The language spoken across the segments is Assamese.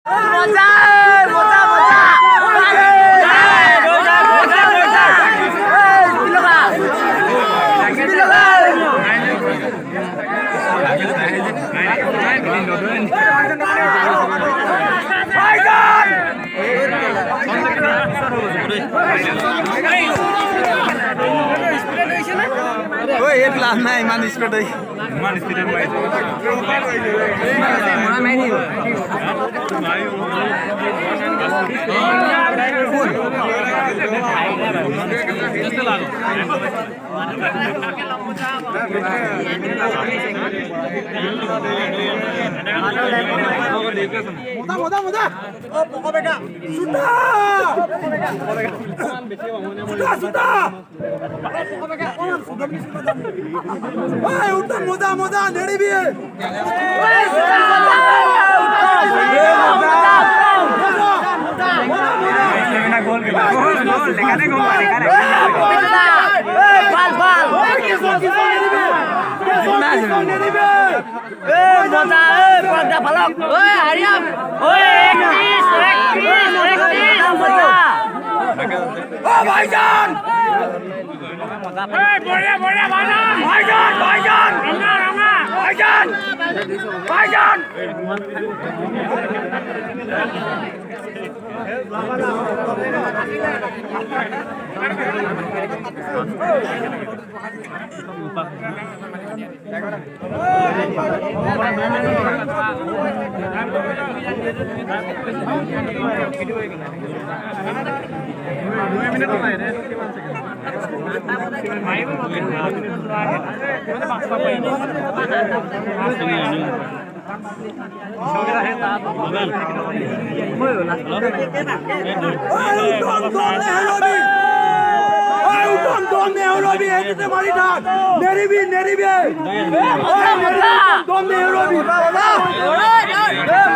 মজা মজা মজা एक लाख ना इमान स्पीड है इमान स्पीड है मोदा मोदा ओ पको बेटा सुता सुता सुता ओए उठा मोदा मोदा नेड़ी भी है गोल लेकाने गोल बाल बाल मोदा पर्दा फलक ओए हरियम ओए 31 मोदा ओ भाईजान बढ़िया बढ़िया भाईजान भाईजान रंगा रंगा भाईजान भाईजान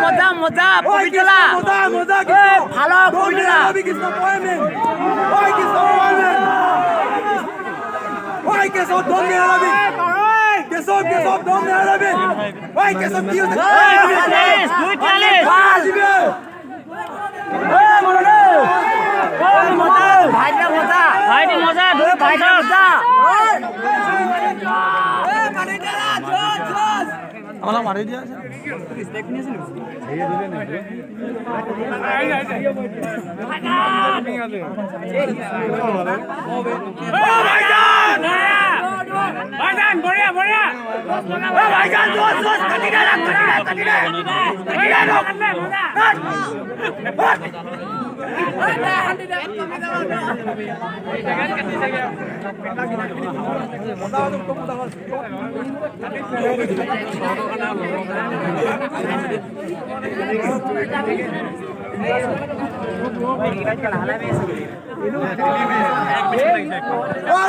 मजा मजा पवित्रला मजा ভালো পবিত্রলা ওই কেসব দমে আরবি কেসব কেসব দমে আরবি ওই কেসব কি হচ্ছে 240 ভাল দিবে ওই মরে ওই মজা ভাইটা মজা ভাইটি মজা দুই ভাইটা মজা ওই মারিটালা জোস জোস আমালা মারি দিয়া আছে স্টেক নিয়েছিল এই দিলে না ভাইজান ভাইজান বড়িয়া বড়িয়া ভাইজান জোস জোস কাটি দে কাটি দে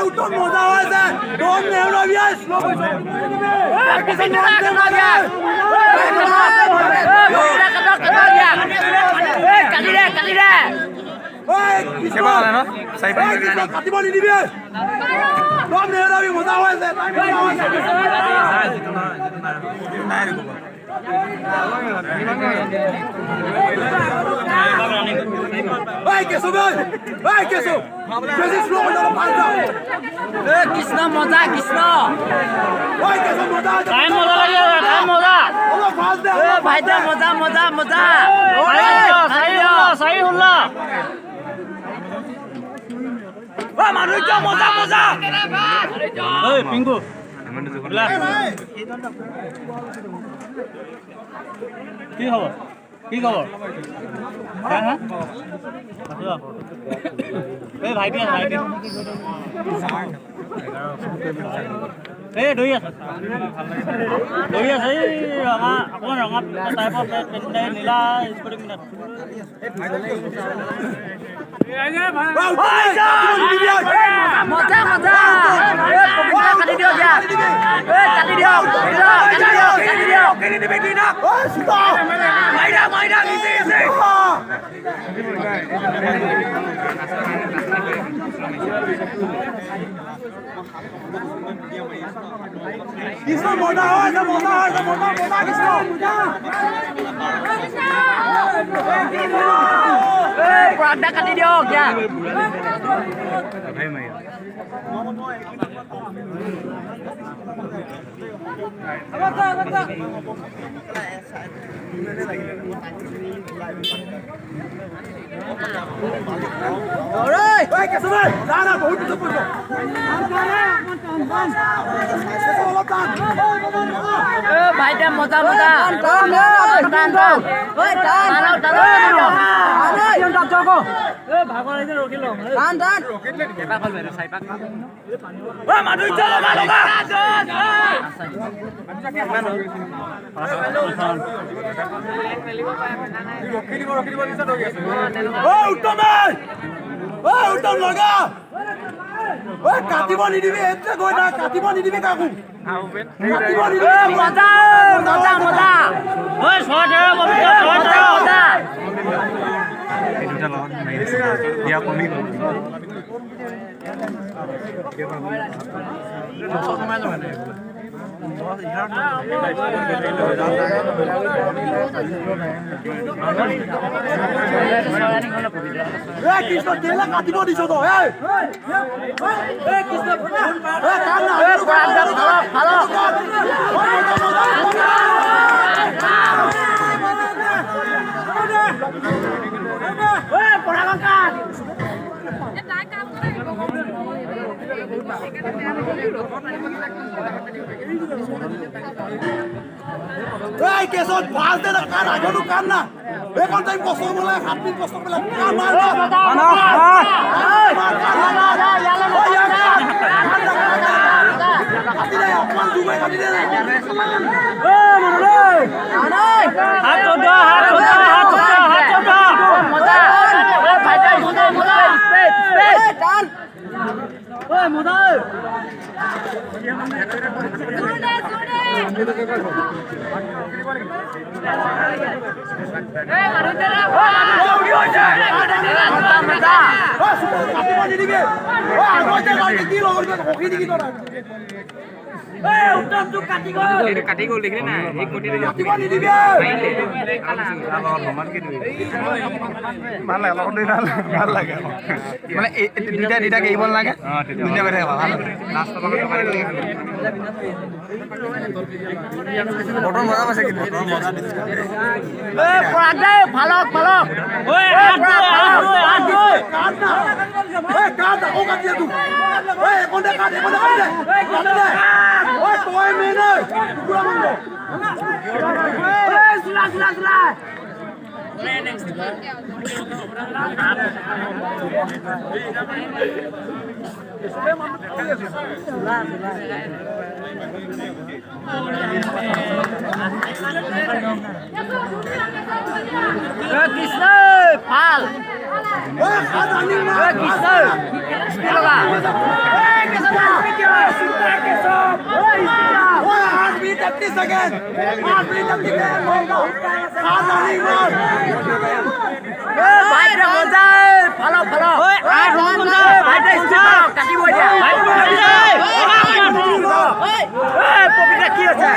উত্তম মজা হয়েছে দম নেওয়া বিয়াস মজা হয়েছে কৃষ্ণ মজা কৃষ্ণ ভাইটা মজা মজা মজা চাৰি ষোল্ল মানুহ মজা মজা পিংকু কি খবৰ কি খবৰ এই ভাইটি ভাইটি এই দৌৰি আছে এই ৰঙা অকণমান ৰঙা টাইপৰ নীলা স্পৰ্টিং মজা মজা কাটি দিয়ক কাটি দিয়ক কৃষ্ণ মজা হয় মজা হয় মজা মজা কৃষ্ণ পৰাগদা কাটি দিয়ক যা ভাইটা মজা মজা কাটিব নিদিবি এতিয়া গৈ না কাটিব নিদিবি কাকো মজা মজা মজা ঐ ছয় মজা কৃষ্ণ কেলে কাটিব দিছ তো কৃষ্ণ এই কেছত ভাল দে না কান আগতো কান না এখন টাইম কষ্ট বলে 7 দিন কষ্ট বলে কান মার অপমান দুবাই কাটি দে হাত চোদা মজা ভাইটা মজা টান ওই মজা কাটি গ'ল দেখিলে নাই ভাল লাগে মানে দুইটাকে এৰিব নালাগে দুইটা কথা বটন মজা পাইছে কিন্তু ফালক কৃষ্ণ ভাল কি আছে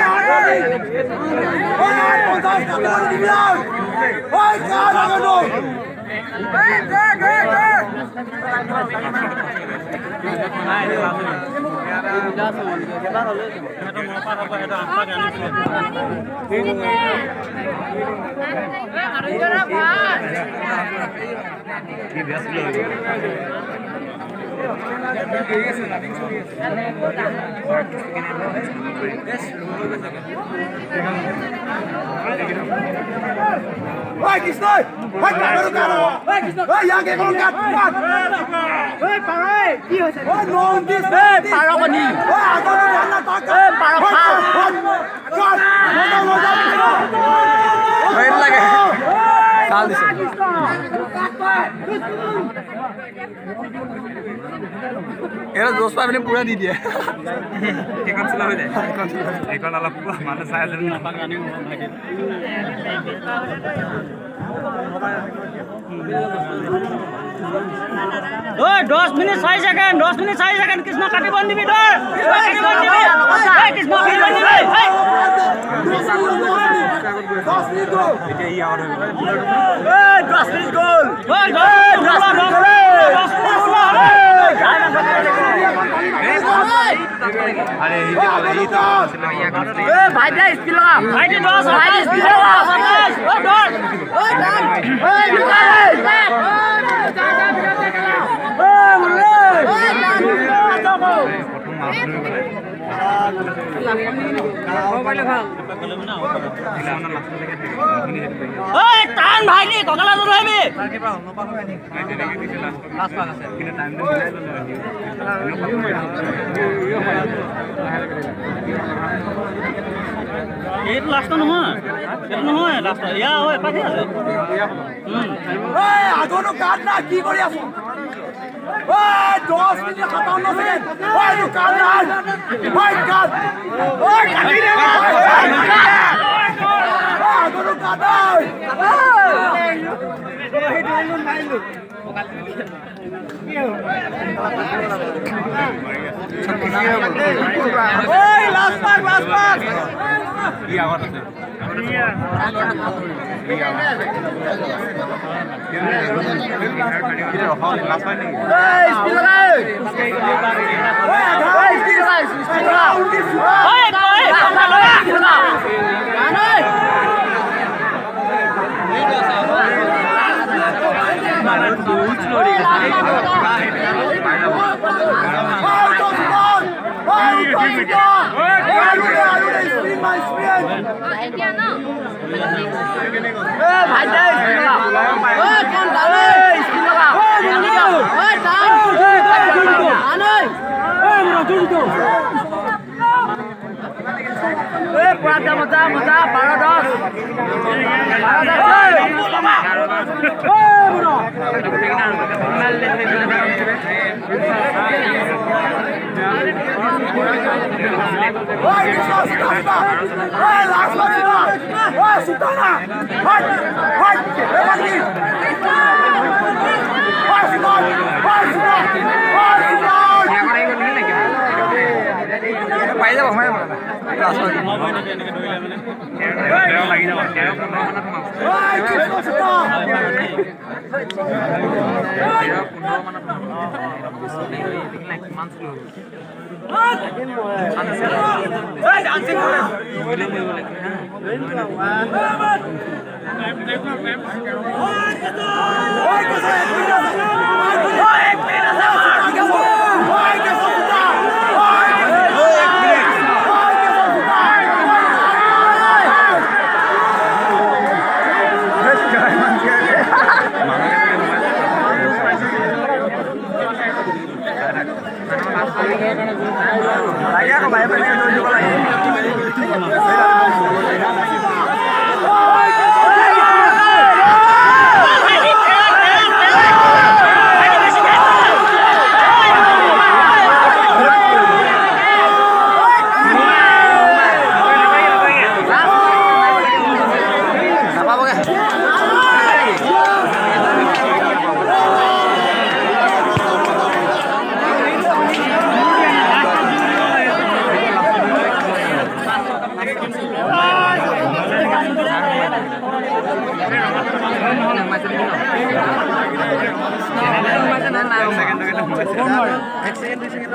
Vai, Cristo! Vai, cara, cara! Vai, Cristo! Vai, já que vamos cá! Vai, para aí! Vai, não, Cristo! Vai, para o Bani! Vai, agora vai na toca! Vai, para o Pau! Vai, vai, lagi! Sal di sini. Era दोस्त आपने पूरा दी दिया एक कौन सा ले एक कौन वाला पूरा माने साइज में ना पानी ओए 10 मिनट 6 सेकंड कृष्ण काटी बन दिबी दर कृष्ण काटी बन दिबी कृष्ण काटी बन दिबी 10 मिनट गोल 10 मिनट गोल ভাইটি 10 স্পিড লগা টান ভাইটি কঁকালা ধৰিবি এইটো লাষ্ট নহয় এইটো নহয় লাষ্ট ইয়া হয় পাতি আছে আগনো কাট না কি কৰি আছো 10 মিনিট 57 সেকেন্ড এইটো কাট না কাট কাটি দে আগনো কাট লাস্ট পাক কি আগত আছে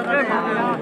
Second.